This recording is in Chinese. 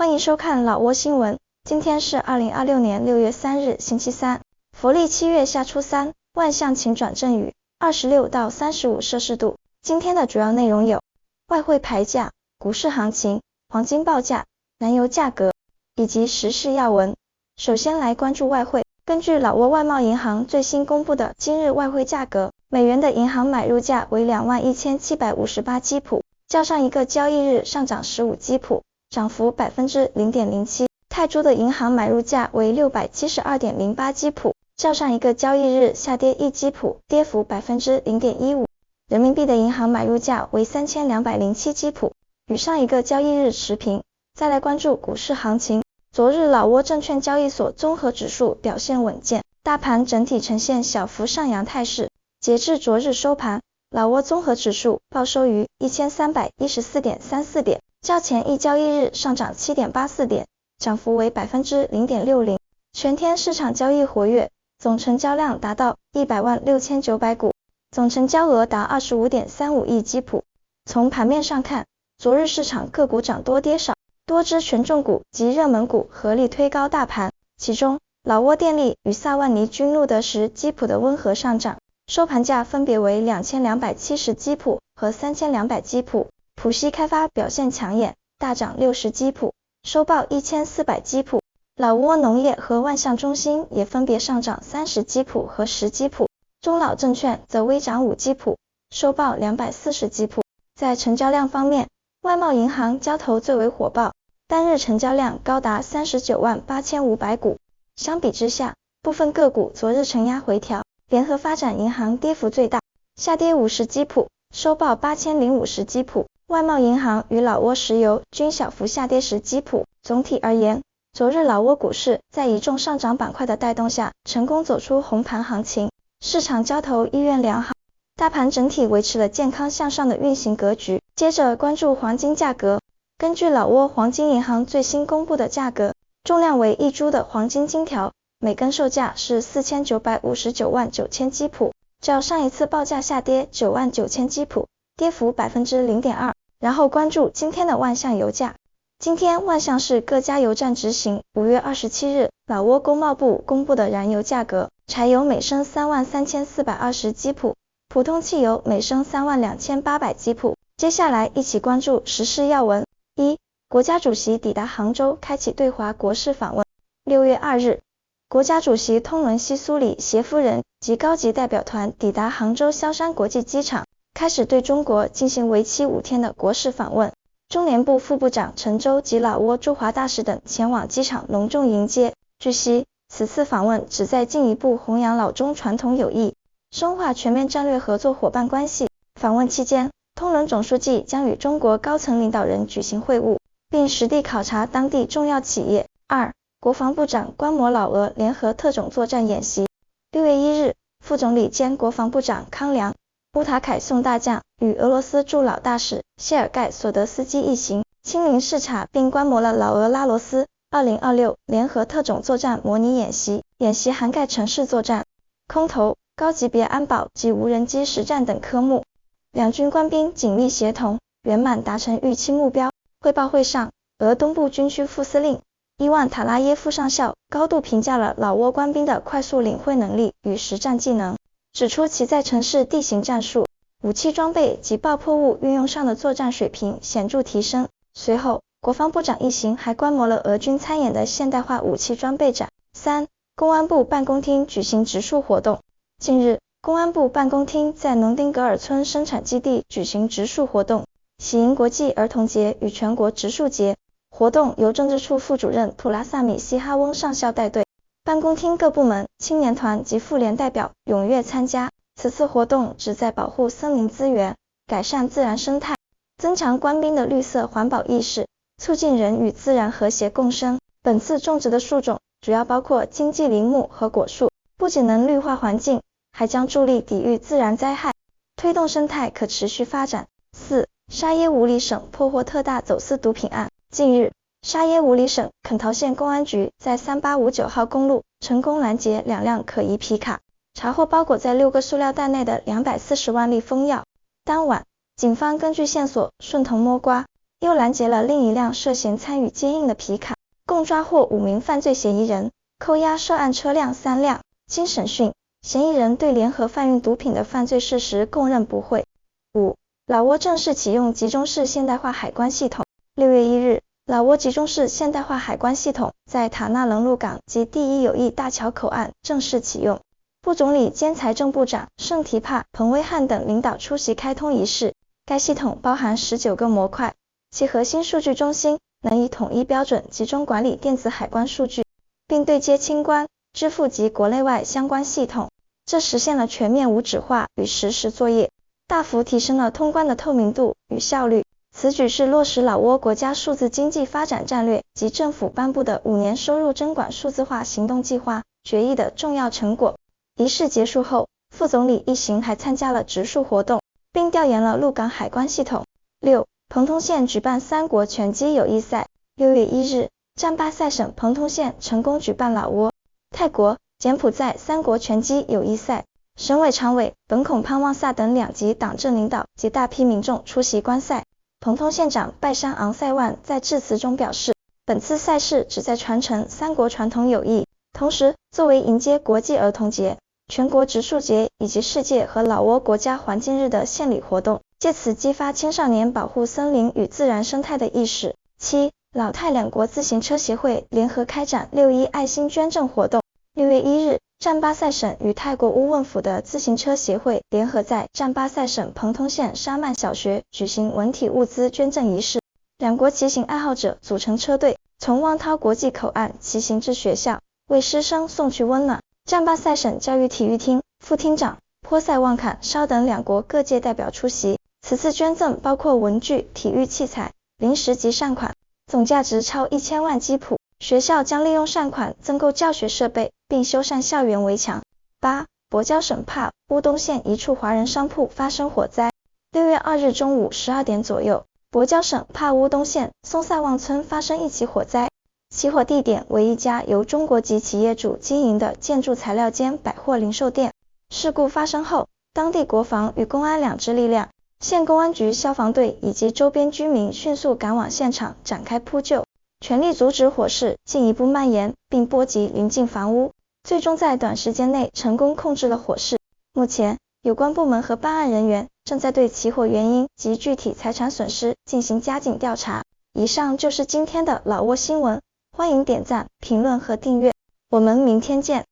欢迎收看老挝新闻。今天是2026年6月3日，星期三，佛历7月下初三，万象晴转阵雨，26到35摄氏度。今天的主要内容有：外汇牌价、股市行情、黄金报价、燃油价格以及时事要闻。首先来关注外汇。根据老挝外贸银行最新公布的今日外汇价格，美元的银行买入价为21758基普，较上一个交易日上涨15基普，涨幅 0.07%。泰铢的银行买入价为672.08基普，较上一个交易日下跌1基普，跌幅 0.15%。人民币的银行买入价为3207基普，与上一个交易日持平。再来关注股市行情。昨日老挝证券交易所综合指数表现稳健，大盘整体呈现小幅上扬态势。截至昨日收盘，老挝综合指数报收于 1314.34 点，较前一交易日上涨 7.84 点，涨幅为 0.60%。全天市场交易活跃，总成交量达到1006900股，总成交额达 25.35 亿基普。从盘面上看，昨日市场个股涨多跌少，多只权重股及热门股合力推高大盘，其中老挝电力与萨万尼均录得10基普的温和上涨，收盘价分别为2270基普和3200基普。浦西开发表现抢眼，大涨60基普，收报1400基普。老挝农业和万象中心也分别上涨30基普和10基普。中老证券则微涨5基普，收报240基普。在成交量方面，外贸银行交投最为火爆，单日成交量高达398500股。相比之下，部分个股昨日承压回调，联合发展银行跌幅最大，下跌50基普，收报8050基普。外贸银行与老挝石油均小幅下跌10基普。总体而言，昨日老挝股市在一众上涨板块的带动下，成功走出红盘行情，市场交投意愿良好，大盘整体维持了健康向上的运行格局。接着关注黄金价格。根据老挝黄金银行最新公布的价格，重量为1铢的黄金金条，每根售价是4959万9000基普，较上一次报价下跌9万9000基普，跌幅 0.2%。然后关注今天的万象油价。今天万象市各家油站执行5月27日老挝工贸部公布的燃油价格，柴油每升33420基普，普通汽油每升32800基普。接下来一起关注时事要闻。1. 国家主席抵达杭州，开启对华国事访问。6月2日，国家主席通伦西苏里携夫人及高级代表团抵达杭州萧山国际机场，开始对中国进行为期5天的国事访问。中联部副部长陈舟及老挝驻华大使等前往机场隆重迎接。据悉，此次访问旨在进一步弘扬老中传统友谊，深化全面战略合作伙伴关系。访问期间，通伦总书记将与中国高层领导人举行会晤，并实地考察当地重要企业。2. 国防部长观摩老俄联合特种作战演习。6月1日，副总理兼国防部长康良、乌塔凯宋大将与俄罗斯驻老大使谢尔盖索德斯基一行亲临视察并观摩了老俄拉罗斯2026联合特种作战模拟演习。演习涵盖城市作战、空投、高级别安保及无人机实战等科目。两军官兵紧密协同，圆满达成预期目标。汇报会上，俄东部军区副司令伊万塔拉耶夫上校高度评价了老挝官兵的快速领会能力与实战技能，指出其在城市地形战术、武器装备及爆破物运用上的作战水平显著提升。随后，国防部长一行还观摩了俄军参演的现代化武器装备展。3. 公安部办公厅举行植树活动。近日，公安部办公厅在农丁格尔村生产基地举行植树活动，喜迎国际儿童节与全国植树节。活动由政治处副主任普拉萨米西哈翁上校带队，办公厅各部门、青年团及妇联代表踊跃参加。此次活动旨在保护森林资源，改善自然生态，增强官兵的绿色环保意识，促进人与自然和谐共生。本次种植的树种主要包括经济林木和果树，不仅能绿化环境，还将助力抵御自然灾害，推动生态可持续发展。4. 沙耶武里省破获特大走私毒品案。近日，沙耶武里省肯陶县公安局在3859号公路成功拦截2辆可疑皮卡，查获包裹在6个塑料袋内的240万粒蜂药。当晚，警方根据线索顺藤摸瓜，又拦截了另一辆涉嫌参与接应的皮卡，共抓获5名犯罪嫌疑人，扣押涉案车辆3辆。经审讯，嫌疑人对联合贩运毒品的犯罪事实供认不讳。5. 老挝正式启用集中式现代化海关系统。6月1日，老挝集中式现代化海关系统在塔纳棱陆港及第一友谊大桥口岸正式启用。副总理兼财政部长盛提帕、彭威汉等领导出席开通仪式。该系统包含19个模块，其核心数据中心能以统一标准集中管理电子海关数据，并对接清关、支付及国内外相关系统，这实现了全面无纸化与实时作业，大幅提升了通关的透明度与效率。此举是落实老挝国家数字经济发展战略及政府颁布的5年收入征管数字化行动计划决议的重要成果。仪式结束后，副总理一行还参加了植树活动，并调研了鹿港海关系统。6. 彭通县举办3国拳击友谊赛。6月1日，占巴塞省彭通县成功举办老挝、泰国、柬埔寨3国拳击友谊赛。省委常委本孔潘旺萨等2级党政领导及大批民众出席观赛。彭通县长拜山昂塞万在致辞中表示，本次赛事旨在传承3国传统友谊，同时作为迎接国际儿童节、全国植树节以及世界和老挝国家环境日的献礼活动，借此激发青少年保护森林与自然生态的意识。7. 老泰2国自行车协会联合开展6.1爱心捐赠活动。6月1日，占巴塞省与泰国乌汶府的自行车协会联合在占巴塞省彭通县沙曼小学举行文体物资捐赠仪式。2国骑行爱好者组成车队，从汪涛国际口岸骑行至学校，为师生送去温暖。占巴塞省教育体育厅副厅长坡塞旺坎稍等2国各界代表出席。此次捐赠包括文具、体育器材、零食及善款，总价值超1000万基普。学校将利用善款增购教学设备，并修缮校园围墙。8. 跛脚省帕乌东县一处华人商铺发生火灾。6月2日中午12点左右，跛脚省帕乌东县松萨旺村发生一起火灾，起火地点为一家由中国籍企业主经营的建筑材料间百货零售店。事故发生后，当地国防与公安2支力量、县公安局消防队以及周边居民迅速赶往现场展开扑救，全力阻止火势进一步蔓延，并波及邻近房屋，最终在短时间内成功控制了火势。目前，有关部门和办案人员正在对起火原因及具体财产损失进行加紧调查。以上就是今天的老挝新闻，欢迎点赞、评论和订阅，我们明天见。